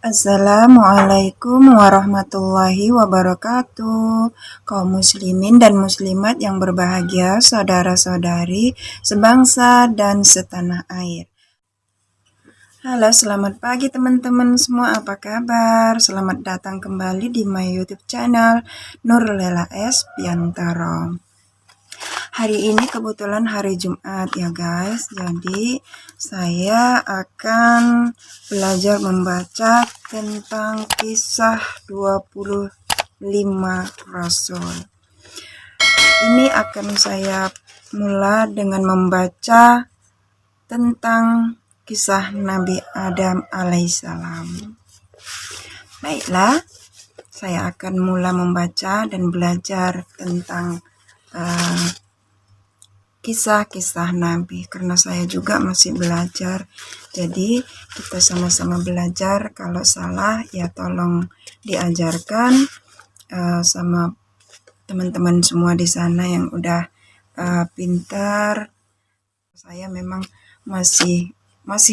Assalamualaikum warahmatullahi wabarakatuh. Kaum muslimin dan muslimat yang berbahagia, saudara-saudari sebangsa dan setanah air. Halo, selamat pagi teman-teman semua, apa kabar? Selamat datang kembali di my YouTube channel Nurlela S Piantaro. Hari ini kebetulan hari Jumat ya guys, jadi saya akan belajar membaca tentang kisah 25 Rasul. Ini akan saya mulai dengan membaca tentang kisah Nabi Adam alaihissalam. Baiklah, saya akan mulai membaca dan belajar tentang kisah-kisah Nabi, karena saya juga masih belajar. Jadi kita sama-sama belajar. Kalau salah ya tolong diajarkan sama teman-teman semua di sana yang udah pintar. Saya memang masih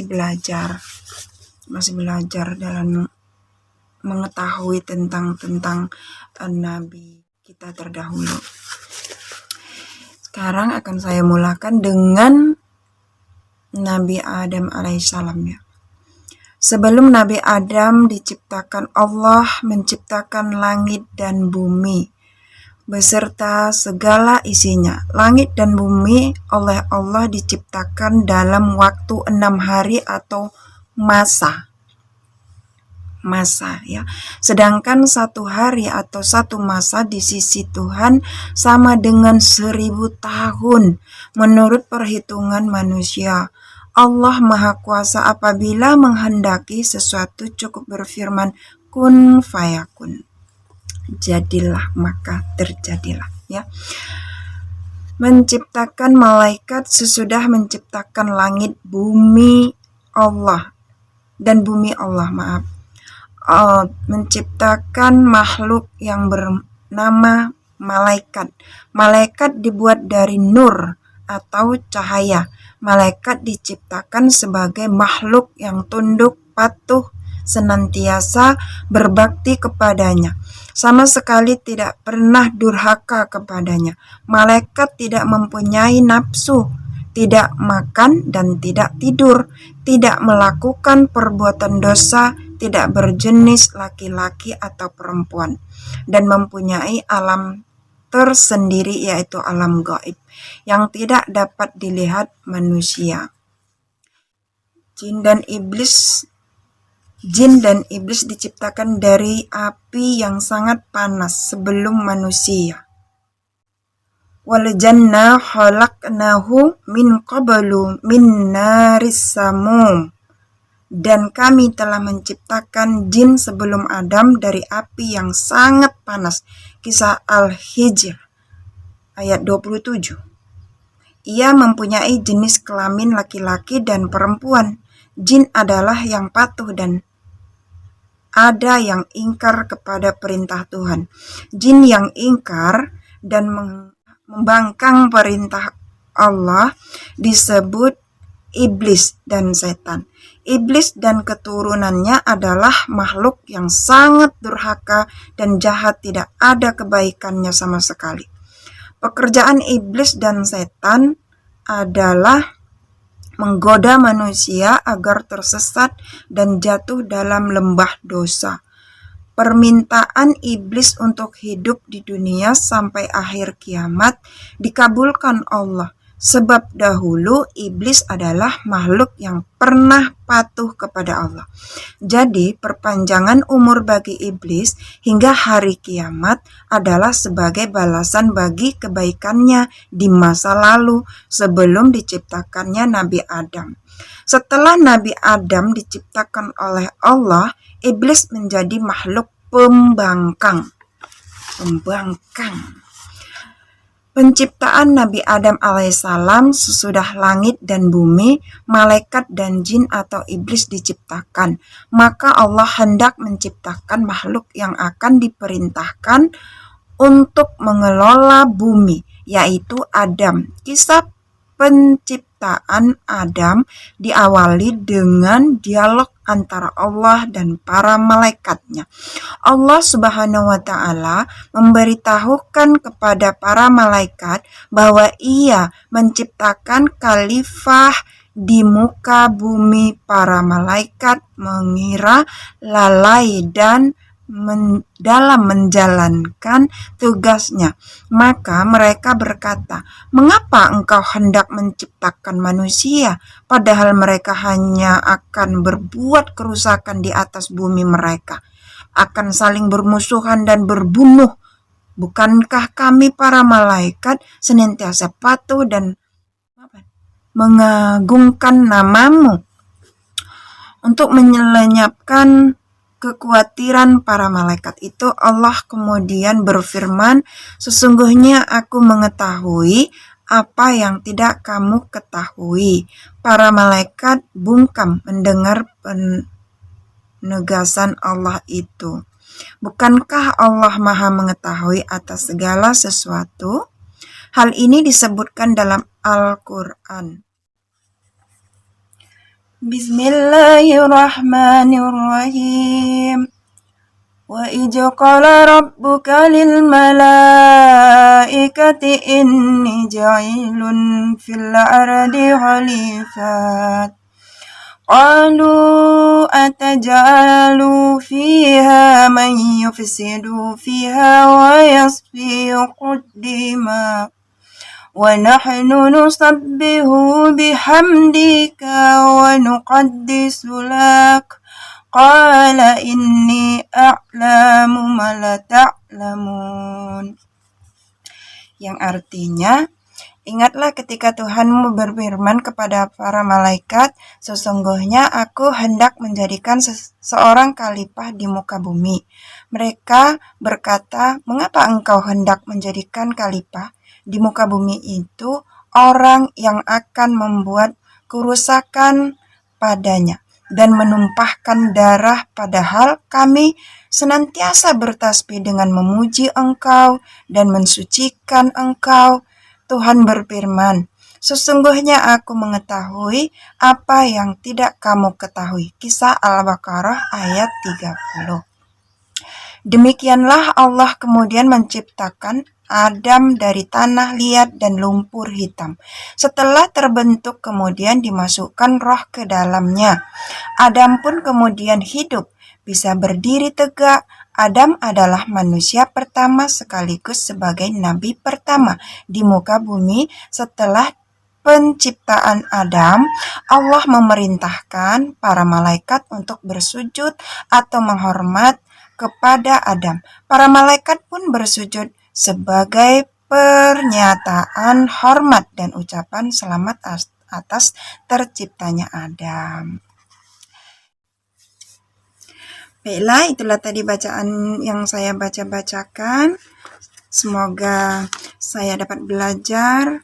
belajar dalam mengetahui tentang Nabi kita terdahulu. Sekarang akan saya mulakan dengan Nabi Adam alaihissalam ya. Sebelum Nabi Adam diciptakan, Allah menciptakan langit dan bumi beserta segala isinya. Langit dan bumi oleh Allah diciptakan dalam waktu 6 hari atau masa ya. Sedangkan 1 hari atau 1 masa di sisi Tuhan sama dengan 1000 tahun menurut perhitungan manusia. Allah Maha Kuasa apabila menghendaki sesuatu cukup berfirman kun fayakun. Jadilah maka terjadilah ya. Menciptakan malaikat sesudah menciptakan langit bumi Allah dan bumi Allah menciptakan makhluk yang bernama malaikat. Malaikat dibuat dari nur atau cahaya. Malaikat diciptakan sebagai makhluk yang tunduk, patuh, senantiasa berbakti kepadanya. Sama sekali tidak pernah durhaka kepadanya. Malaikat tidak mempunyai nafsu, tidak makan dan tidak tidur, tidak melakukan perbuatan dosa, tidak berjenis laki-laki atau perempuan, dan mempunyai alam tersendiri yaitu alam gaib yang tidak dapat dilihat manusia. Jin dan iblis diciptakan dari api yang sangat panas sebelum manusia. Wal janna khalaqnahu min qablu min naris samum. Dan kami telah menciptakan jin sebelum Adam dari api yang sangat panas. Kisah Al-Hijr ayat 27. Ia mempunyai jenis kelamin laki-laki dan perempuan. Jin adalah yang patuh dan ada yang ingkar kepada perintah Tuhan. Jin yang ingkar dan membangkang perintah Allah disebut iblis dan setan. Iblis dan keturunannya adalah makhluk yang sangat durhaka dan jahat, tidak ada kebaikannya sama sekali. Pekerjaan iblis dan setan adalah menggoda manusia agar tersesat dan jatuh dalam lembah dosa. Permintaan iblis untuk hidup di dunia sampai akhir kiamat dikabulkan Allah. Sebab dahulu iblis adalah makhluk yang pernah patuh kepada Allah. Jadi perpanjangan umur bagi iblis hingga hari kiamat adalah sebagai balasan bagi kebaikannya di masa lalu sebelum diciptakannya Nabi Adam. Setelah Nabi Adam diciptakan oleh Allah, iblis menjadi makhluk pembangkang. Penciptaan Nabi Adam alaihissalam sesudah langit dan bumi, malaikat dan jin atau iblis diciptakan. Maka Allah hendak menciptakan makhluk yang akan diperintahkan untuk mengelola bumi, yaitu Adam. Kisah penciptaan penciptaan Adam diawali dengan dialog antara Allah dan para malaikatnya. Allah Subhanahu wa Ta'ala memberitahukan kepada para malaikat bahwa Ia menciptakan khalifah di muka bumi. Para malaikat mengira lalai dan dalam menjalankan tugasnya. Maka mereka berkata, "Mengapa engkau hendak menciptakan manusia, padahal mereka hanya akan berbuat kerusakan di atas bumi mereka, akan saling bermusuhan dan berbunuh? Bukankah kami para malaikat senantiasa patuh dan mengagungkan namamu?" Untuk menyelenyapkan kekhawatiran para malaikat itu, Allah kemudian berfirman, "Sesungguhnya aku mengetahui apa yang tidak kamu ketahui." Para malaikat bungkam mendengar penegasan Allah itu. Bukankah Allah Maha mengetahui atas segala sesuatu? Hal ini disebutkan dalam Al-Quran. Bismillahirrahmanirrahim. Wa idh qala rabbuka lil malaikati inni ja'ilun fil ardi khalifat. Qalu atajalu fiha man yufsidu fiha wa yasfiku dima wa nahnu nusabbihu bihamdika wa nuqaddisu lak. Qala inni a'lamu ma la ta'lamun. Yang artinya, ingatlah ketika Tuhanmu berfirman kepada para malaikat, "Sesungguhnya aku hendak menjadikan seorang khalifah di muka bumi." Mereka berkata, "Mengapa engkau hendak menjadikan khalifah di muka bumi itu orang yang akan membuat kerusakan padanya dan menumpahkan darah, padahal kami senantiasa bertasbih dengan memuji Engkau dan mensucikan Engkau." Tuhan berfirman, "Sesungguhnya aku mengetahui apa yang tidak kamu ketahui." Kisah Al-Baqarah ayat 30. Demikianlah Allah kemudian menciptakan Adam dari tanah liat dan lumpur hitam. Setelah terbentuk kemudian dimasukkan roh ke dalamnya. Adam pun kemudian hidup, bisa berdiri tegak. Adam adalah manusia pertama sekaligus sebagai nabi pertama di muka bumi. Setelah penciptaan Adam, Allah memerintahkan para malaikat untuk bersujud atau menghormat kepada Adam. Para malaikat pun bersujud sebagai pernyataan hormat dan ucapan selamat atas terciptanya Adam. Baiklah, itulah tadi bacaan yang saya bacakan. Semoga saya dapat belajar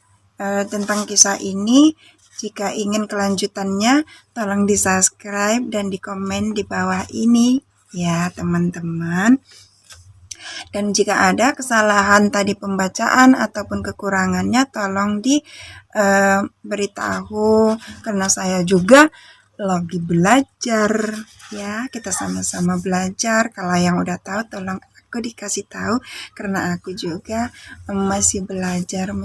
tentang kisah ini. Jika ingin kelanjutannya, tolong di-subscribe dan di-komen di bawah ini ya teman-teman. Dan jika ada kesalahan tadi pembacaan ataupun kekurangannya, tolong diberitahu karena saya juga lagi belajar ya. Kita sama-sama belajar. Kalau yang udah tahu tolong aku dikasih tahu karena aku juga masih belajar.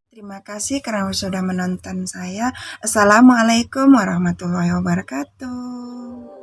Terima kasih karena sudah menonton saya. Assalamualaikum warahmatullahi wabarakatuh.